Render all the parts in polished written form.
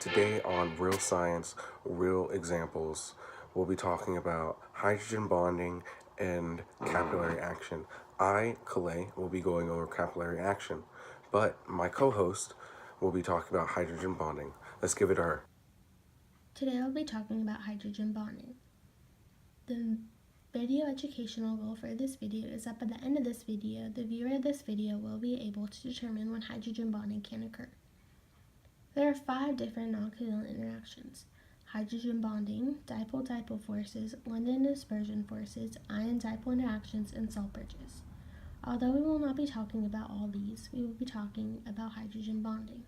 Today on Real Science, Real Examples, we'll be talking about hydrogen bonding and capillary action. I, Calais, will be going over capillary action, but my co-host will be talking about hydrogen bonding. Let's give it her. Today I'll be talking about hydrogen bonding. The video educational goal for this video is that by the end of this video, the viewer of this video will be able to determine when hydrogen bonding can occur. There are 5 different non-covalent interactions: hydrogen bonding, dipole-dipole forces, London dispersion forces, ion-dipole interactions, and salt bridges. Although we will not be talking about all these, we will be talking about hydrogen bonding.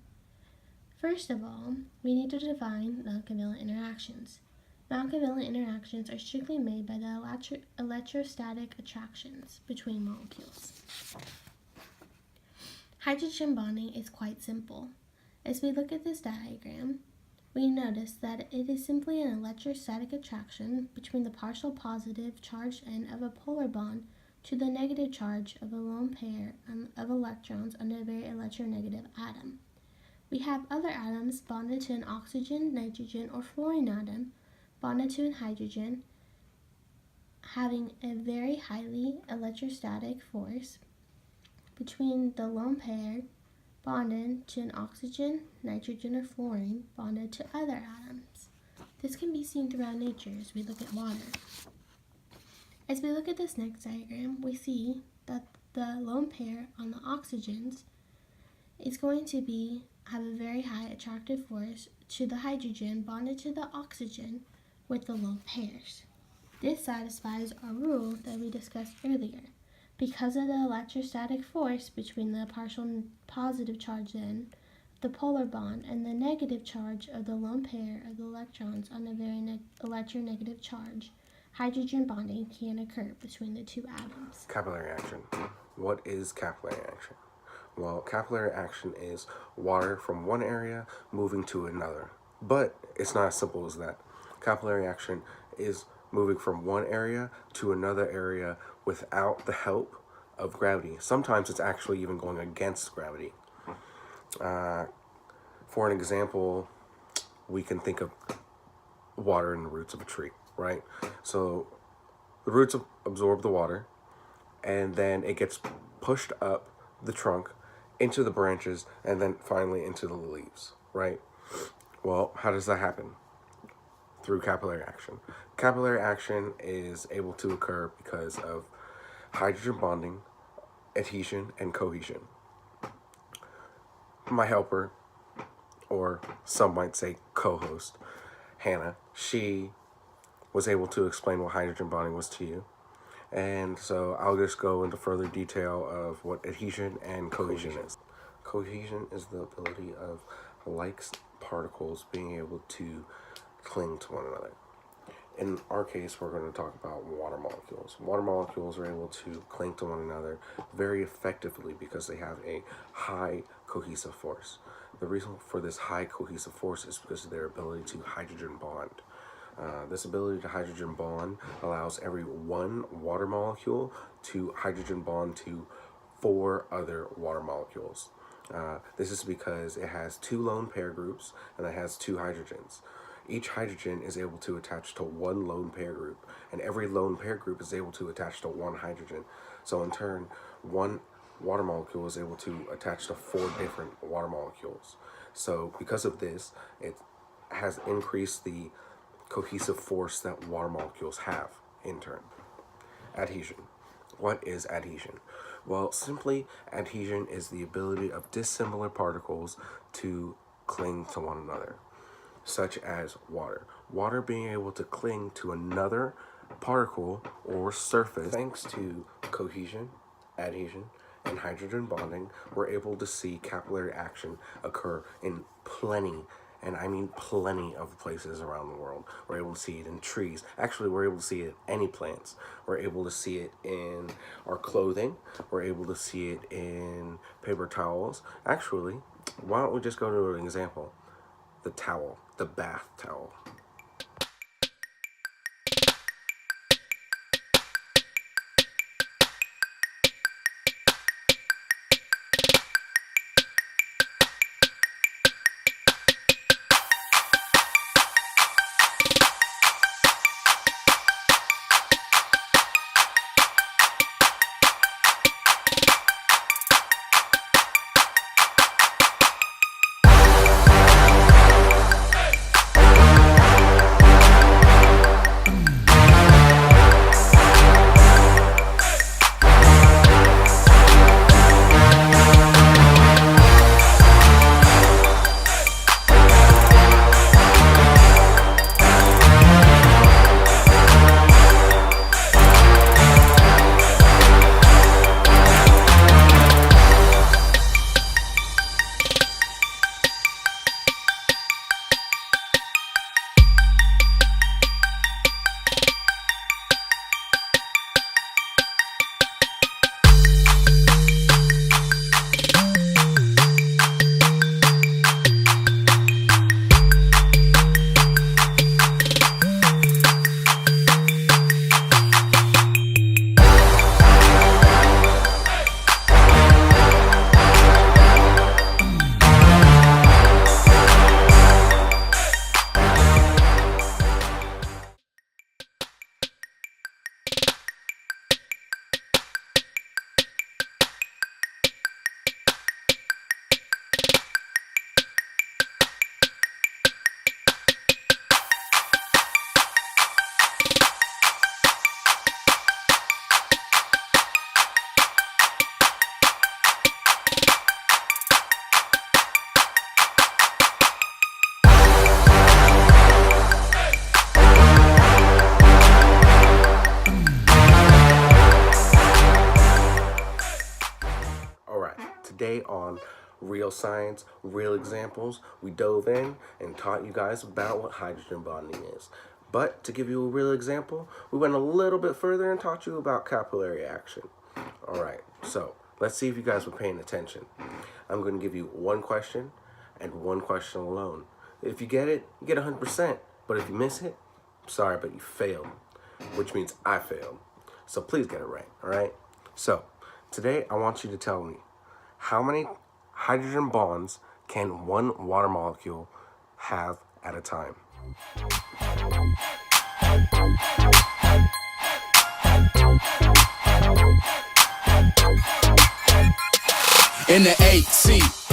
First of all, we need to define non-covalent interactions. Non-covalent interactions are strictly made by the electrostatic attractions between molecules. Hydrogen bonding is quite simple. As we look at this diagram, we notice that it is simply an electrostatic attraction between the partial positive charged end of a polar bond to the negative charge of a lone pair of electrons on a very electronegative atom. We have other atoms bonded to an oxygen, nitrogen, or fluorine atom bonded to an hydrogen, having a very highly electrostatic force between the lone pair bonded to an oxygen, nitrogen, or fluorine bonded to other atoms. This can be seen throughout nature as we look at water. As we look at this next diagram, we see that the lone pair on the oxygens is going to have a very high attractive force to the hydrogen bonded to the oxygen with the lone pairs. This satisfies our rule that we discussed earlier. Because of the electrostatic force between the partial positive charge end, the polar bond, and the negative charge of the lone pair of the electrons on a very electronegative charge, hydrogen bonding can occur between the two atoms. Capillary action. What is capillary action? Well, capillary action is water from one area moving to another. But it's not as simple as that. Capillary action is moving from one area to another area without the help of gravity. Sometimes it's actually even going against gravity. For an example, we can think of water in the roots of a tree, right? So the roots absorb the water, and then it gets pushed up the trunk into the branches, and then finally into the leaves, right? Well, how does that happen? Through capillary action. Capillary action is able to occur because of hydrogen bonding, adhesion, and cohesion. My helper, or some might say co-host, Hannah, she was able to explain what hydrogen bonding was to you. And so I'll just go into further detail of what adhesion and cohesion is. Cohesion is the ability of like particles being able to cling to one another. In our case, we're going to talk about water molecules. Water molecules are able to cling to one another very effectively because they have a high cohesive force. The reason for this high cohesive force is because of their ability to hydrogen bond. This ability to hydrogen bond allows every one water molecule to hydrogen bond to 4 other water molecules. This is because it has 2 lone pair groups and it has 2 hydrogens. Each hydrogen is able to attach to 1 lone pair group, and every lone pair group is able to attach to 1 hydrogen. So in turn, 1 water molecule is able to attach to 4 different water molecules. So because of this, it has increased the cohesive force that water molecules have in turn. Adhesion. What is adhesion? Well, simply, adhesion is the ability of dissimilar particles to cling to one another, such as water. Water being able to cling to another particle or surface. Thanks to cohesion, adhesion, and hydrogen bonding, we're able to see capillary action occur in plenty, and I mean plenty, of places around the world. We're able to see it in trees. Actually, we're able to see it in any plants. We're able to see it in our clothing. We're able to see it in paper towels. Actually, why don't we just go to an example? The towel, the bath towel. on real science, real examples. We dove in and taught you guys about what hydrogen bonding is. But to give you a real example, we went a little bit further and taught you about capillary action. All right, so let's see if you guys were paying attention. I'm going to give you one question and one question alone. If you get it, you get 100%. But if you miss it, sorry, but you failed, which means I failed. So please get it right, all right? So today I want you to tell me, how many hydrogen bonds can one water molecule have at a time? In the 8C.